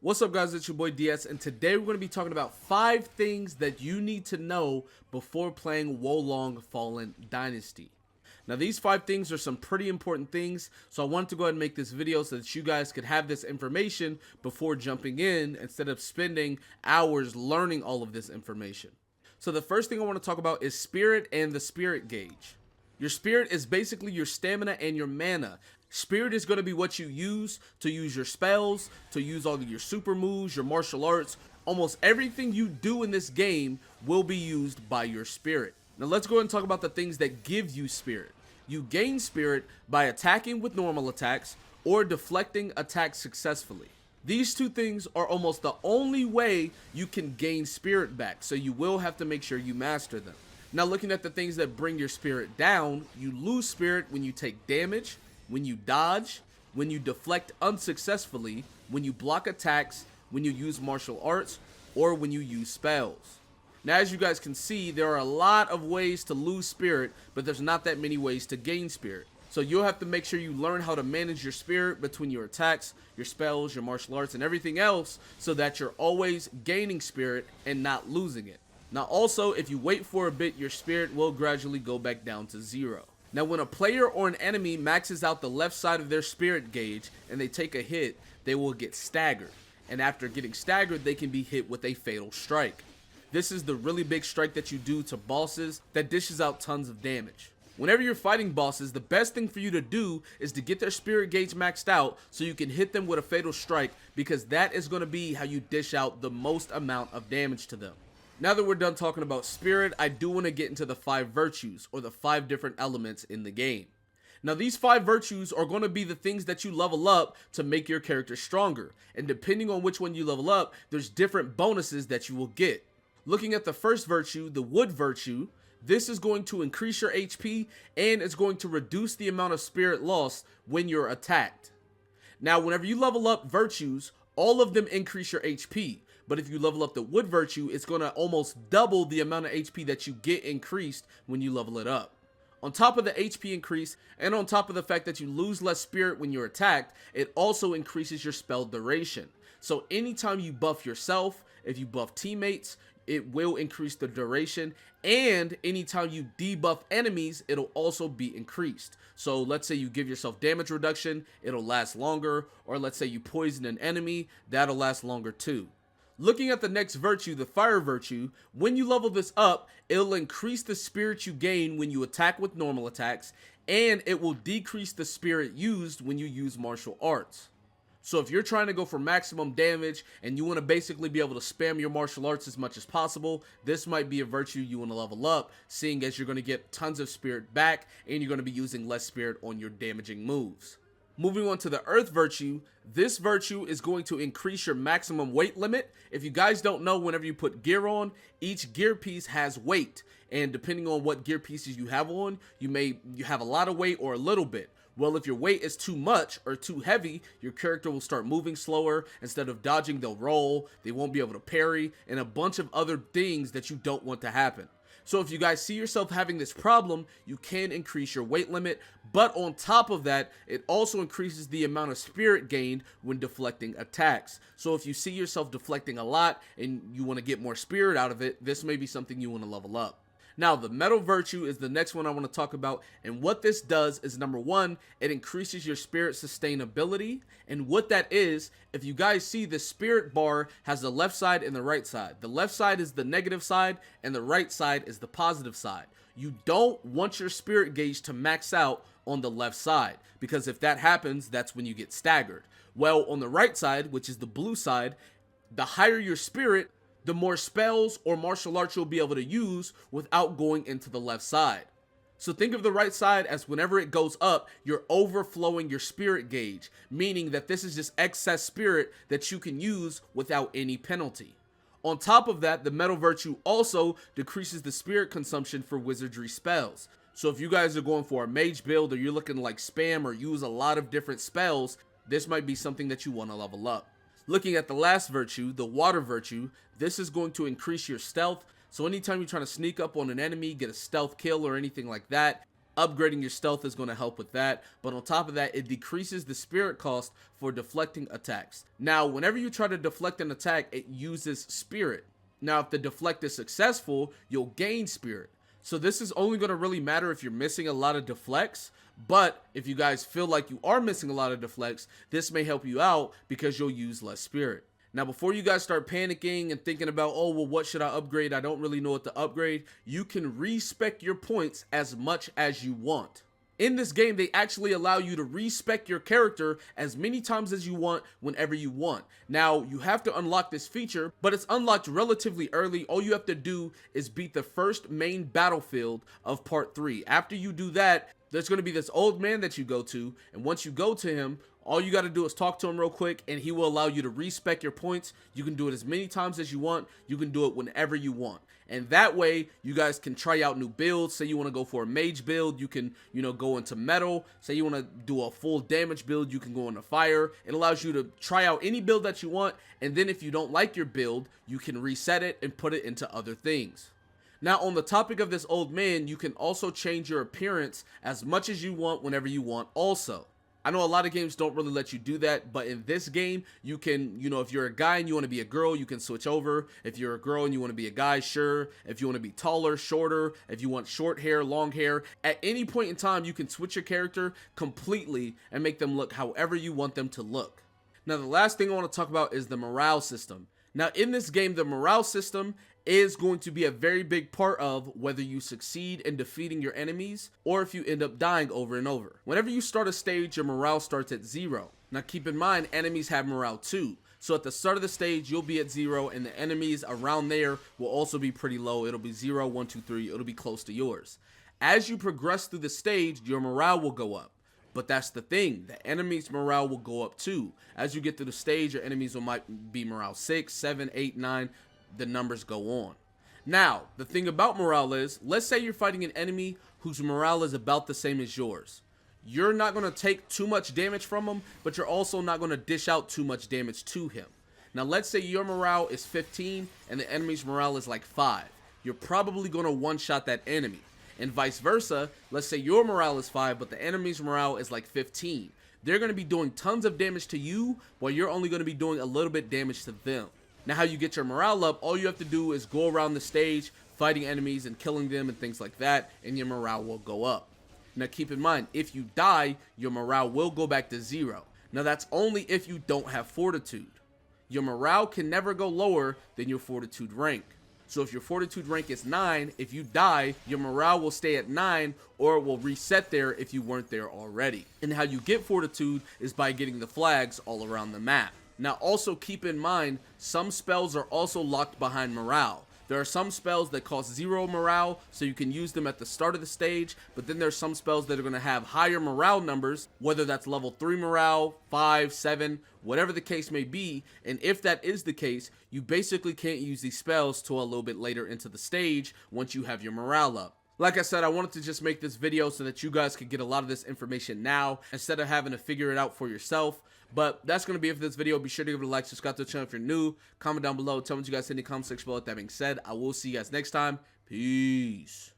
What's up, guys? It's your boy DS, and today we're going to be talking about 5 things that you need to know before playing Long Fallen Dynasty. Now, these 5 things are some pretty important things, so I wanted to go ahead and make this video so that you guys could have this information before jumping in instead of spending hours learning all of this information. So the first thing I want to talk about is spirit and the spirit gauge. Your spirit is basically your stamina and your mana. Spirit is going to be what you use to use your spells, to use all of your super moves, your martial arts. Almost everything you do in this game will be used by your spirit. Now let's go ahead and talk about the things that give you spirit. You gain spirit by attacking with normal attacks or deflecting attacks successfully. These two things are almost the only way you can gain spirit back, so you will have to make sure you master them. Now, looking at the things that bring your spirit down, you lose spirit when you take damage, when you dodge, when you deflect unsuccessfully, when you block attacks, when you use martial arts, or when you use spells. Now, as you guys can see, there are a lot of ways to lose spirit, but there's not that many ways to gain spirit. So you'll have to make sure you learn how to manage your spirit between your attacks, your spells, your martial arts, and everything else so that you're always gaining spirit and not losing it. Now also, if you wait for a bit, your spirit will gradually go back down to 0. Now when a player or an enemy maxes out the left side of their spirit gauge and they take a hit, they will get staggered. And after getting staggered, they can be hit with a fatal strike. This is the really big strike that you do to bosses that dishes out tons of damage. Whenever you're fighting bosses, the best thing for you to do is to get their spirit gauge maxed out so you can hit them with a fatal strike, because that is going to be how you dish out the most amount of damage to them. Now that we're done talking about spirit, I do want to get into the 5 virtues, or the 5 different elements in the game. Now these 5 virtues are going to be the things that you level up to make your character stronger, and depending on which one you level up, there's different bonuses that you will get. Looking at the first virtue, the wood virtue, this is going to increase your HP and it's going to reduce the amount of spirit lost when you're attacked. Now whenever you level up virtues, all of them increase your HP. But if you level up the wood virtue, it's going to almost double the amount of HP that you get increased when you level it up. On top of the HP increase, and on top of the fact that you lose less spirit when you're attacked, it also increases your spell duration. So anytime you buff yourself, if you buff teammates, it will increase the duration, and anytime you debuff enemies, it'll also be increased. So let's say you give yourself damage reduction, it'll last longer, or let's say you poison an enemy, that'll last longer too. Looking at the next virtue, the fire virtue, when you level this up, it'll increase the spirit you gain when you attack with normal attacks, and it will decrease the spirit used when you use martial arts. So if you're trying to go for maximum damage and you want to basically be able to spam your martial arts as much as possible, this might be a virtue you want to level up, seeing as you're going to get tons of spirit back and you're going to be using less spirit on your damaging moves. Moving on to the earth virtue, this virtue is going to increase your maximum weight limit. If you guys don't know, whenever you put gear on, each gear piece has weight, and depending on what gear pieces you have on, you have a lot of weight or a little bit. Well, if your weight is too much or too heavy, your character will start moving slower. Instead of dodging, they'll roll, they won't be able to parry, and a bunch of other things that you don't want to happen. So if you guys see yourself having this problem, you can increase your weight limit, but on top of that, it also increases the amount of spirit gained when deflecting attacks. So if you see yourself deflecting a lot and you want to get more spirit out of it, this may be something you want to level up. Now, the metal virtue is the next one I want to talk about, and what this does is, number 1, it increases your spirit sustainability, and what that is, if you guys see, the spirit bar has the left side and the right side. The left side is the negative side, and the right side is the positive side. You don't want your spirit gauge to max out on the left side, because if that happens, that's when you get staggered. Well, on the right side, which is the blue side, the higher your spirit, the more spells or martial arts you'll be able to use without going into the left side. So think of the right side as whenever it goes up, you're overflowing your spirit gauge, meaning that this is just excess spirit that you can use without any penalty. On top of that, the metal virtue also decreases the spirit consumption for wizardry spells. So if you guys are going for a mage build, or you're looking to like spam or use a lot of different spells, this might be something that you want to level up. Looking at the last virtue, the water virtue, this is going to increase your stealth. So anytime you're trying to sneak up on an enemy, get a stealth kill or anything like that, Upgrading your stealth is going to help with that, but on top of that, it decreases the spirit cost for deflecting attacks. Now, whenever you try to deflect an attack, it uses spirit. Now, if the deflect is successful, you'll gain spirit. So this is only going to really matter if you're missing a lot of deflects, but if you guys feel like you are missing a lot of deflects, this may help you out because you'll use less spirit. Now, before you guys start panicking and thinking about, oh, well, what should I upgrade? I don't really know what to upgrade. You can respec your points as much as you want. In this game, they actually allow you to respec your character as many times as you want, whenever you want. Now, you have to unlock this feature, but it's unlocked relatively early. All you have to do is beat the first main battlefield of part 3. After you do that, there's going to be this old man that you go to, and once you go to him, all you got to do is talk to him real quick, and he will allow you to respec your points. You can do it as many times as you want. You can do it whenever you want. And that way, you guys can try out new builds. Say you want to go for a mage build, you can, go into metal. Say you want to do a full damage build, you can go into fire. It allows you to try out any build that you want, and then if you don't like your build, you can reset it and put it into other things. Now, on the topic of this old man, you can also change your appearance as much as you want whenever you want also. I know a lot of games don't really let you do that, but in this game, you can, if you're a guy and you want to be a girl, you can switch over. If you're a girl and you want to be a guy, sure. If you want to be taller, shorter, if you want short hair, long hair, at any point in time, you can switch your character completely and make them look however you want them to look. Now, the last thing I want to talk about is the morale system. Now, in this game, the morale system is going to be a very big part of whether you succeed in defeating your enemies or if you end up dying over and over. Whenever you start a stage, your morale starts at 0. Now, keep in mind, enemies have morale too. So at the start of the stage, you'll be at 0, and the enemies around there will also be pretty low. It'll be 0, 1, 2, 3. It'll be close to yours. As you progress through the stage, your morale will go up. But that's the thing, the enemy's morale will go up too. As you get through the stage, your enemies might be morale 6, 7, 8, 9, the numbers go on. Now, the thing about morale is, let's say you're fighting an enemy whose morale is about the same as yours. You're not going to take too much damage from him, but you're also not going to dish out too much damage to him. Now, let's say your morale is 15 and the enemy's morale is like 5. You're probably going to one-shot that enemy. And vice versa, let's say your morale is 5, but the enemy's morale is like 15. They're going to be doing tons of damage to you, while you're only going to be doing a little bit damage to them. Now, how you get your morale up, all you have to do is go around the stage, fighting enemies and killing them and things like that, and your morale will go up. Now, keep in mind, if you die, your morale will go back to 0. Now, that's only if you don't have fortitude. Your morale can never go lower than your fortitude rank. So if your fortitude rank is 9, if you die, your morale will stay at 9, or it will reset there if you weren't there already. And how you get fortitude is by getting the flags all around the map. Now, also keep in mind, some spells are also locked behind morale. There are some spells that cost 0 morale, so you can use them at the start of the stage, but then there's some spells that are going to have higher morale numbers, whether that's level 3 morale, 5, 7, whatever the case may be, and if that is the case, you basically can't use these spells till a little bit later into the stage once you have your morale up. Like I said, I wanted to just make this video so that you guys could get a lot of this information now, instead of having to figure it out for yourself. But that's going to be it for this video. Be sure to give it a like, subscribe to the channel if you're new, comment down below, tell me what you guys think in the comment section below. With that being said, I will see you guys next time. Peace.